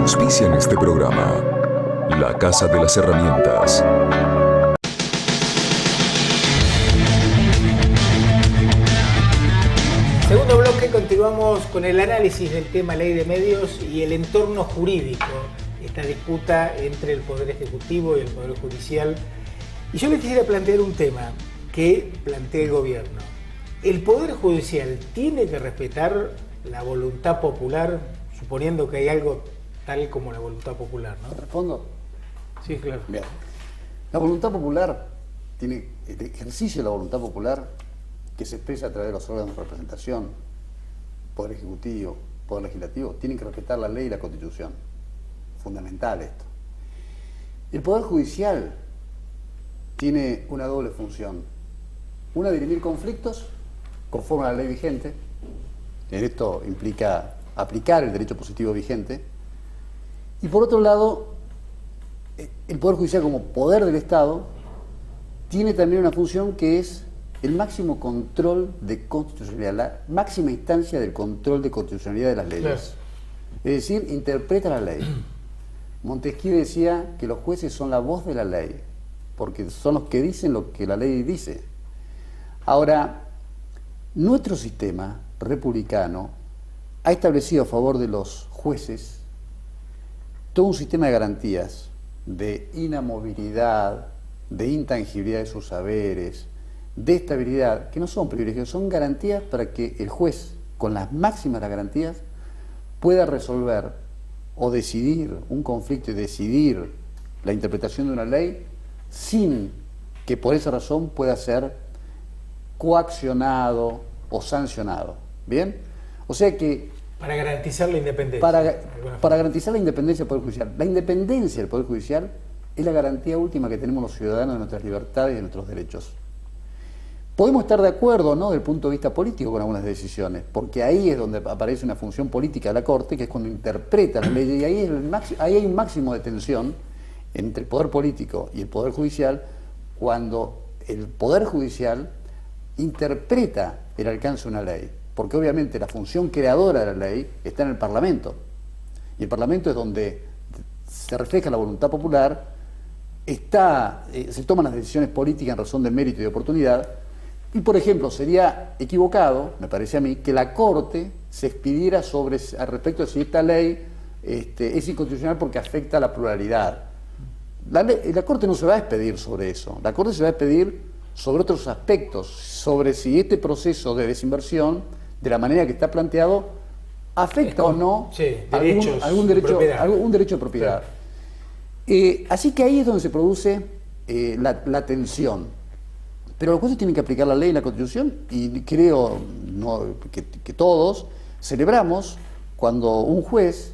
Auspician este programa La Casa de las Herramientas. Segundo bloque, continuamos con el análisis del tema ley de medios y el entorno jurídico, esta disputa entre el Poder Ejecutivo y el Poder Judicial. Y yo les quisiera plantear un tema que plantea el gobierno. ¿El Poder Judicial tiene que respetar la voluntad popular, suponiendo que hay algo tal como la voluntad popular, ¿no? ¿Respondo? Sí, claro. Bien. La voluntad popular tiene el ejercicio de la voluntad popular que se expresa a través de los órganos de representación, Poder Ejecutivo, Poder Legislativo, tienen que respetar la ley y la Constitución. Fundamental esto. El Poder Judicial tiene una doble función. Una, dirimir conflictos conforme a la ley vigente. Esto implica aplicar el derecho positivo vigente. Y por otro lado, el Poder Judicial como poder del Estado tiene también una función que es el máximo control de constitucionalidad, la máxima instancia del control de constitucionalidad de las leyes. Claro. Es decir, interpreta la ley. Montesquieu decía que los jueces son la voz de la ley, porque son los que dicen lo que la ley dice. Ahora, nuestro sistema republicano ha establecido a favor de los jueces todo un sistema de garantías, de inamovilidad, de intangibilidad de sus saberes, de estabilidad, que no son privilegios, son garantías para que el juez, con las máximas de las garantías, pueda resolver o decidir un conflicto y decidir la interpretación de una ley sin que por esa razón pueda ser coaccionado o sancionado. ¿Bien? O sea que... Para garantizar la independencia. Para garantizar la independencia del Poder Judicial. La independencia del Poder Judicial es la garantía última que tenemos los ciudadanos de nuestras libertades y de nuestros derechos. Podemos estar de acuerdo o no desde el punto de vista político con algunas decisiones, porque ahí es donde aparece una función política de la Corte, que es cuando interpreta la ley, y ahí hay un máximo de tensión entre el Poder Político y el Poder Judicial, cuando el Poder Judicial interpreta el alcance de una ley, porque obviamente la función creadora de la ley está en el Parlamento, y el Parlamento es donde se refleja la voluntad popular, se toman las decisiones políticas en razón de mérito y de oportunidad. Y, por ejemplo, sería equivocado, me parece a mí, que la Corte se expidiera al respecto de si esta ley es inconstitucional porque afecta a la pluralidad. La Corte no se va a expedir sobre eso. La Corte se va a expedir sobre otros aspectos, sobre si este proceso de desinversión, de la manera que está planteado, afecta o no algún derecho de propiedad. Así que ahí es donde se produce la tensión. Pero los jueces tienen que aplicar la ley y la Constitución, y creo que todos celebramos cuando un juez,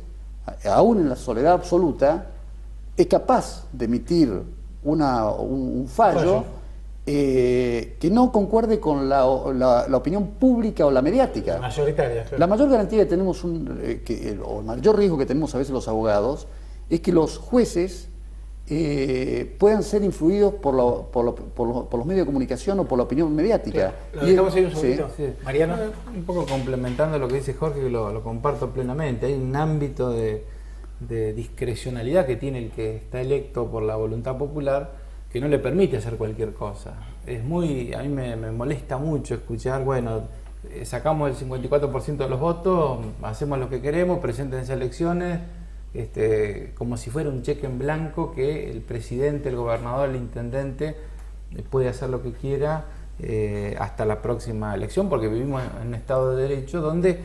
aún en la soledad absoluta, es capaz de emitir un fallo que no concuerde con la opinión pública o la mediática. La mayoritaria, claro. La mayor garantía que tenemos, o el mayor riesgo que tenemos a veces los abogados, es que los jueces puedan ser influidos por los medios de comunicación o por la opinión mediática. Lo dejamos ahí un segundito. Sí. Mariano. Un poco complementando lo que dice Jorge, que lo comparto plenamente. Hay un ámbito de discrecionalidad que tiene el que está electo por la voluntad popular que no le permite hacer cualquier cosa. A mí me molesta mucho escuchar, bueno, sacamos el 54% de los votos, hacemos lo que queremos, preséntense elecciones, como si fuera un cheque en blanco que el presidente, el gobernador, el intendente puede hacer lo que quiera hasta la próxima elección, porque vivimos en un Estado de Derecho donde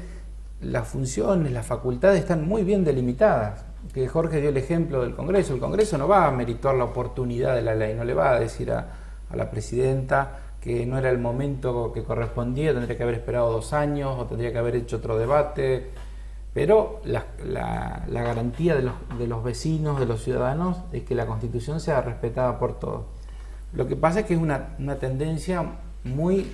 las funciones, las facultades están muy bien delimitadas. Que Jorge dio el ejemplo del Congreso. El Congreso no va a merituar la oportunidad de la ley, no le va a decir a la presidenta que no era el momento que correspondía, tendría que haber esperado 2 años o tendría que haber hecho otro debate. Pero la garantía de los vecinos, de los ciudadanos, es que la Constitución sea respetada por todos. Lo que pasa es que es una tendencia muy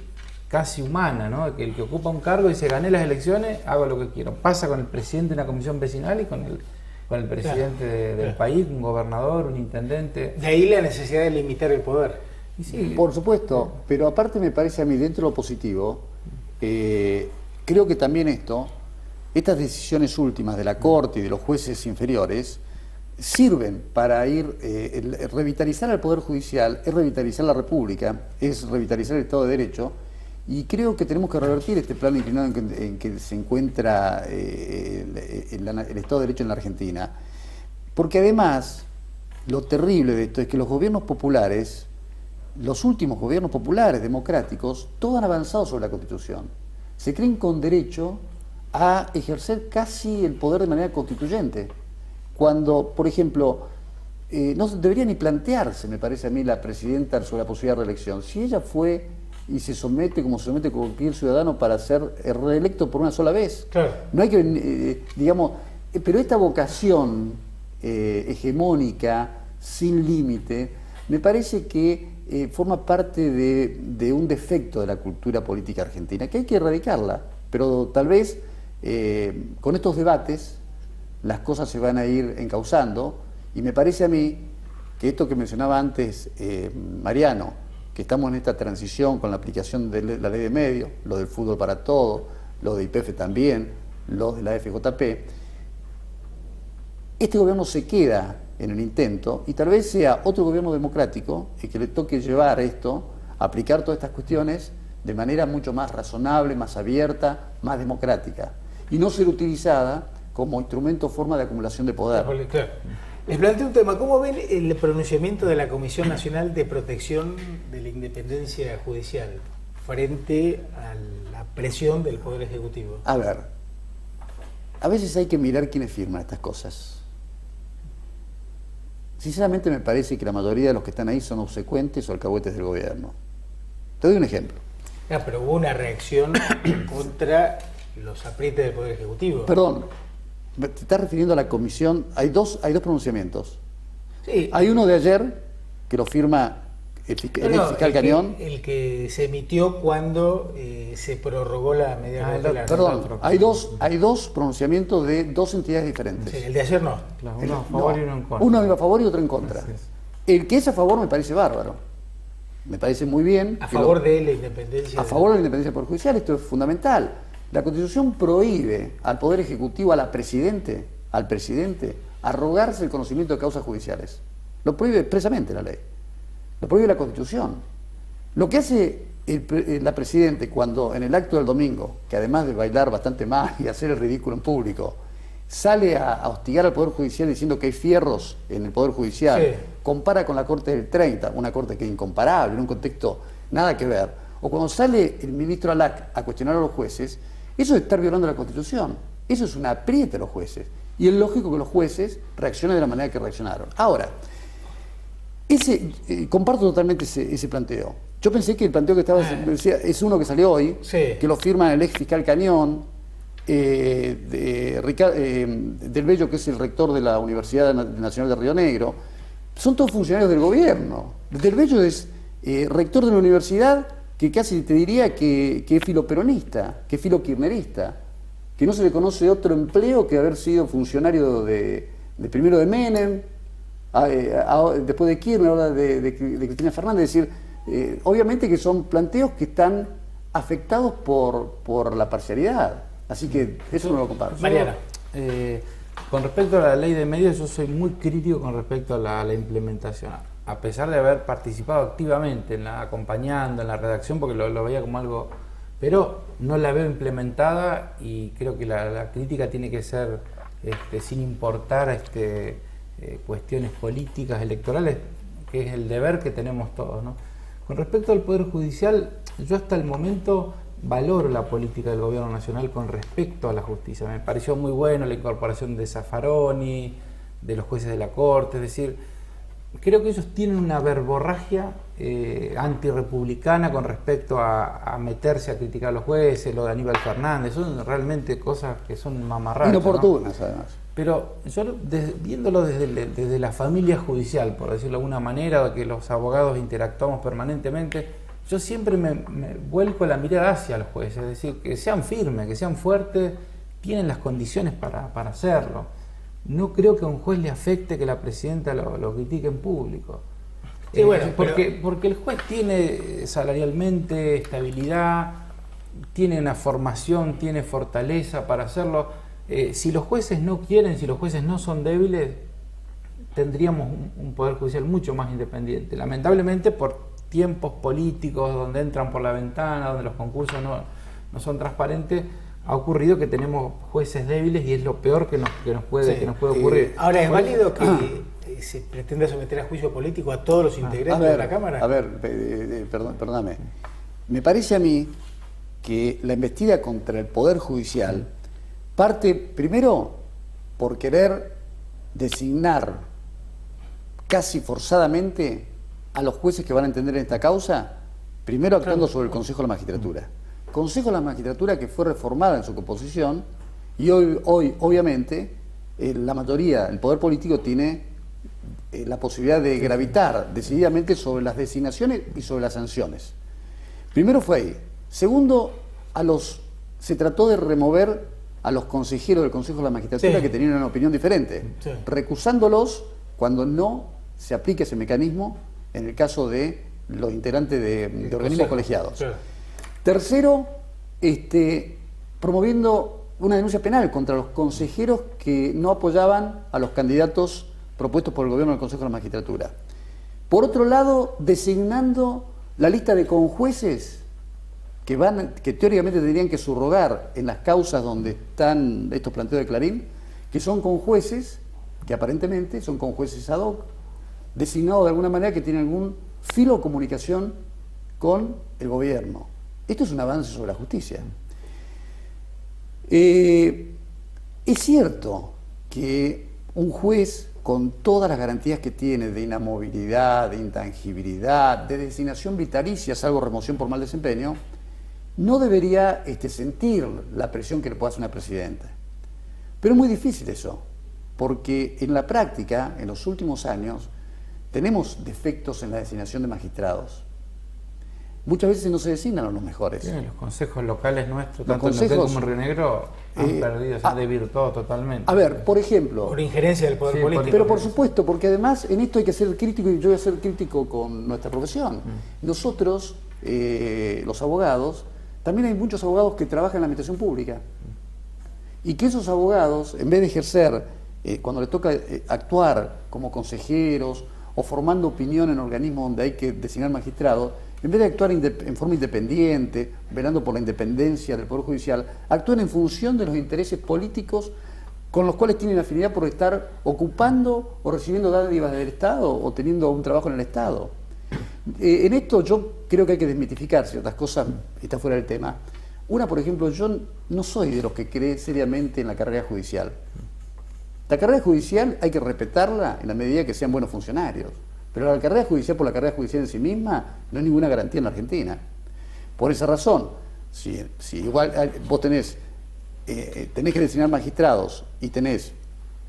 casi humana, ¿no? Que el que ocupa un cargo dice, gané las elecciones, hago lo que quiero. Pasa con el presidente de una comisión vecinal y con el presidente del país, un gobernador, un intendente. De ahí la necesidad de limitar el poder. Y sí, por supuesto, pero aparte me parece a mí, dentro de lo positivo, creo que también esto estas decisiones últimas de la Corte y de los jueces inferiores sirven para revitalizar al Poder Judicial, es revitalizar la República, es revitalizar el Estado de Derecho, y creo que tenemos que revertir este plano inclinado en que se encuentra el Estado de Derecho en la Argentina. Porque además, lo terrible de esto es que los gobiernos populares, los últimos gobiernos populares democráticos, todos han avanzado sobre la Constitución. Se creen con derecho a ejercer casi el poder de manera constituyente. Cuando, por ejemplo, no debería ni plantearse, me parece a mí, la presidenta sobre la posibilidad de reelección. Si ella fue y se somete como se somete cualquier ciudadano para ser reelecto por una sola vez. Claro. No hay que, digamos, pero esta vocación hegemónica, sin límite, me parece que forma parte de un defecto de la cultura política argentina, que hay que erradicarla, pero tal vez con estos debates las cosas se van a ir encauzando, y me parece a mí que esto que mencionaba antes Mariano, que estamos en esta transición con la aplicación de la ley de medios, lo del fútbol para todos, lo de YPF también, lo de la FJP, este gobierno se queda en el intento y tal vez sea otro gobierno democrático el que le toque llevar esto, aplicar todas estas cuestiones de manera mucho más razonable, más abierta, más democrática, y no ser utilizada como instrumento o forma de acumulación de poder. Les planteo un tema. ¿Cómo ven el pronunciamiento de la Comisión Nacional de Protección de la Independencia Judicial frente a la presión del Poder Ejecutivo? A ver, a veces hay que mirar quiénes firman estas cosas. Sinceramente me parece que la mayoría de los que están ahí son obsecuentes o alcahuetes del gobierno. Te doy un ejemplo. Pero hubo una reacción contra los aprietes del Poder Ejecutivo. Perdón, te estás refiriendo a la comisión. Hay dos pronunciamientos. Sí. Hay uno de ayer, que lo firma el fiscal Cañón. El que se emitió cuando se prorrogó la medida cautelar. Perdón, hay dos pronunciamientos de dos entidades diferentes. Sí, el de ayer no. Claro, uno a favor y uno en contra. Uno a favor y otro en contra. El que es a favor me parece bárbaro. Me parece muy bien. A favor de la independencia. A favor de la independencia del Poder Judicial, esto es fundamental. La Constitución prohíbe al Poder Ejecutivo, al presidente, arrogarse el conocimiento de causas judiciales. Lo prohíbe expresamente la ley. Lo prohíbe la Constitución. Lo que hace la Presidente cuando en el acto del domingo, que además de bailar bastante mal y hacer el ridículo en público, sale a hostigar al Poder Judicial diciendo que hay fierros en el Poder Judicial, sí, compara con la Corte del 30, una Corte que es incomparable, en un contexto nada que ver, o cuando sale el ministro Alac a cuestionar a los jueces, eso es estar violando la Constitución, eso es un apriete a los jueces, y es lógico que los jueces reaccionen de la manera que reaccionaron. Ahora, comparto totalmente ese planteo. Yo pensé que el planteo que estaba decía, es uno que salió hoy, sí, que lo firma el ex fiscal Cañón, del Bello, que es el rector de la Universidad Nacional de Río Negro. Son todos funcionarios del gobierno. Del Bello es rector de una universidad que casi te diría que es filoperonista, que es filokirchnerista, que no se le conoce otro empleo que haber sido funcionario de primero de Menem, después de Kirchner, ahora de Cristina Fernández. Es decir, obviamente que son planteos que están afectados por la parcialidad. Así que eso no lo comparto. Mariana. Con respecto a la ley de medios, yo soy muy crítico con respecto a la implementación. A pesar de haber participado activamente acompañando en la redacción, porque lo veía como algo, pero no la veo implementada, y creo que la crítica tiene que ser sin importar cuestiones políticas, electorales, que es el deber que tenemos todos, ¿no? Con respecto al Poder Judicial, yo hasta el momento valoro la política del Gobierno Nacional con respecto a la justicia. Me pareció muy bueno la incorporación de Zaffaroni, de los jueces de la Corte, es decir, creo que ellos tienen una verborragia antirrepublicana con respecto a meterse a criticar a los jueces, lo de Aníbal Fernández, son realmente cosas que son mamarrachas, inoportunas, ¿no? Además. Pero yo, viéndolo desde la familia judicial, por decirlo de alguna manera, que los abogados interactuamos permanentemente, yo siempre me vuelco la mirada hacia los jueces, es decir, que sean firmes, que sean fuertes, tienen las condiciones para hacerlo. No creo que a un juez le afecte que la presidenta lo critique en público. Sí, bueno, porque el juez tiene salarialmente estabilidad, tiene una formación, tiene fortaleza para hacerlo. si los jueces no quieren, si los jueces no son débiles, tendríamos un poder judicial mucho más independiente. Lamentablemente, por tiempos políticos donde entran por la ventana, donde los concursos no son transparentes, ha ocurrido que tenemos jueces débiles y es lo peor que nos puede ocurrir. Ahora, ¿es válido que se pretenda someter a juicio político a todos los integrantes de la Cámara? A ver, perdóname. Me parece a mí que la embestida contra el Poder Judicial parte primero por querer designar casi forzadamente a los jueces que van a entender en esta causa, primero actuando sobre el Consejo de la Magistratura. Consejo de la Magistratura que fue reformada en su composición y hoy obviamente, la mayoría, el poder político tiene la posibilidad de gravitar decididamente sobre las designaciones y sobre las sanciones. Primero fue ahí. Segundo, se trató de remover a los consejeros del Consejo de la Magistratura que tenían una opinión diferente, recusándolos cuando no se aplique ese mecanismo en el caso de los integrantes de organismos colegiados. Sí. Tercero, promoviendo una denuncia penal contra los consejeros que no apoyaban a los candidatos propuestos por el gobierno del Consejo de la Magistratura. Por otro lado, designando la lista de conjueces que teóricamente tendrían que subrogar en las causas donde están estos planteos de Clarín, que son conjueces, que aparentemente son conjueces ad hoc, designados de alguna manera que tienen algún filo de comunicación con el gobierno. Esto es un avance sobre la justicia. Es cierto que un juez, con todas las garantías que tiene de inamovilidad, de intangibilidad, de designación vitalicia, salvo remoción por mal desempeño, no debería sentir la presión que le pueda hacer una presidenta. Pero es muy difícil eso, porque en la práctica, en los últimos años, tenemos defectos en la designación de magistrados. Muchas veces no se designan a los mejores. Sí, los consejos locales nuestros, tanto en Neuquén como en Río Negro, han perdido, se han desvirtuado totalmente. A ver, por ejemplo... Por injerencia del poder político. Pero por supuesto, porque además en esto hay que ser crítico, y yo voy a ser crítico con nuestra profesión. Nosotros, los abogados, también hay muchos abogados que trabajan en la administración pública. Y que esos abogados, en vez de ejercer, cuando les toca actuar como consejeros o formando opinión en organismos donde hay que designar magistrados, en vez de actuar en forma independiente, velando por la independencia del Poder Judicial, actúan en función de los intereses políticos con los cuales tienen afinidad por estar ocupando o recibiendo dádivas del Estado o teniendo un trabajo en el Estado. En esto yo creo que hay que desmitificar ciertas cosas, está fuera del tema. Una, por ejemplo, yo no soy de los que cree seriamente en la carrera judicial. La carrera judicial hay que respetarla en la medida que sean buenos funcionarios. Pero la carrera judicial por la carrera judicial en sí misma no es ninguna garantía en la Argentina. Por esa razón, si igual vos tenés que designar magistrados y tenés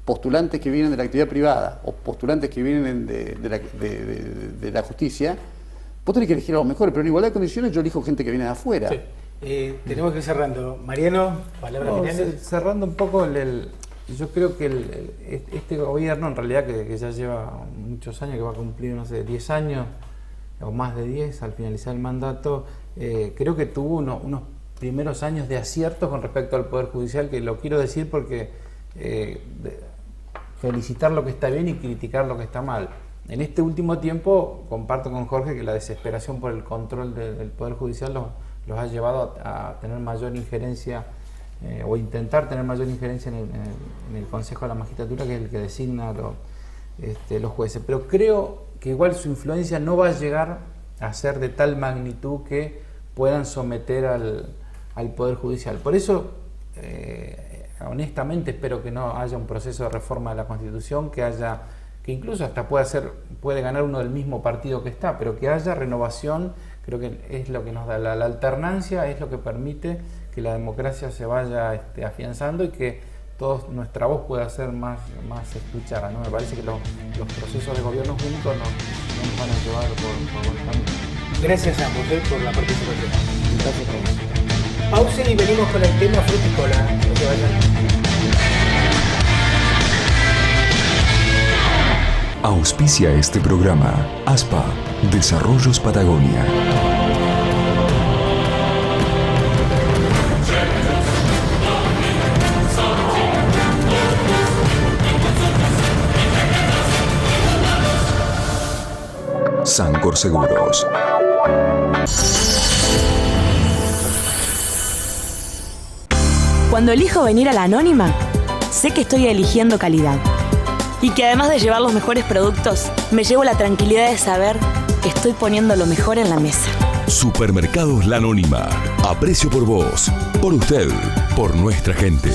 postulantes que vienen de la actividad privada o postulantes que vienen de la justicia, vos tenés que elegir a los mejores, pero en igualdad de condiciones yo elijo gente que viene de afuera. Sí. Tenemos que ir cerrando. Mariano, palabras finales. Cerrando un poco yo creo que este gobierno, en realidad, que ya lleva muchos años, que va a cumplir, 10 años, o más de 10 al finalizar el mandato, creo que tuvo unos primeros años de acierto con respecto al Poder Judicial, que lo quiero decir porque felicitar lo que está bien y criticar lo que está mal. En este último tiempo, comparto con Jorge que la desesperación por el control del Poder Judicial los ha llevado a tener mayor injerencia o intentar tener mayor injerencia en el Consejo de la Magistratura, que es el que designa los jueces. Pero creo que igual su influencia no va a llegar a ser de tal magnitud que puedan someter al Poder Judicial. Por eso, honestamente, espero que no haya un proceso de reforma de la Constitución, que incluso hasta puede ganar uno del mismo partido que está, pero que haya renovación. Creo que es lo que nos da la alternancia, es lo que permite que la democracia se vaya afianzando y que nuestra voz pueda ser más escuchada, ¿no? Me parece que los procesos de gobierno únicos nos van a llevar por buen camino. Gracias a ambos por la participación. Gracias a vos. Pausa y venimos con el tema fruticola. No se vayan. Auspicia este programa ASPA, Desarrollos Patagonia. Sancor Seguros. Cuando elijo venir a La Anónima, sé que estoy eligiendo calidad. Y que además de llevar los mejores productos, me llevo la tranquilidad de saber que estoy poniendo lo mejor en la mesa. Supermercados La Anónima. Aprecio por vos, por usted, por nuestra gente.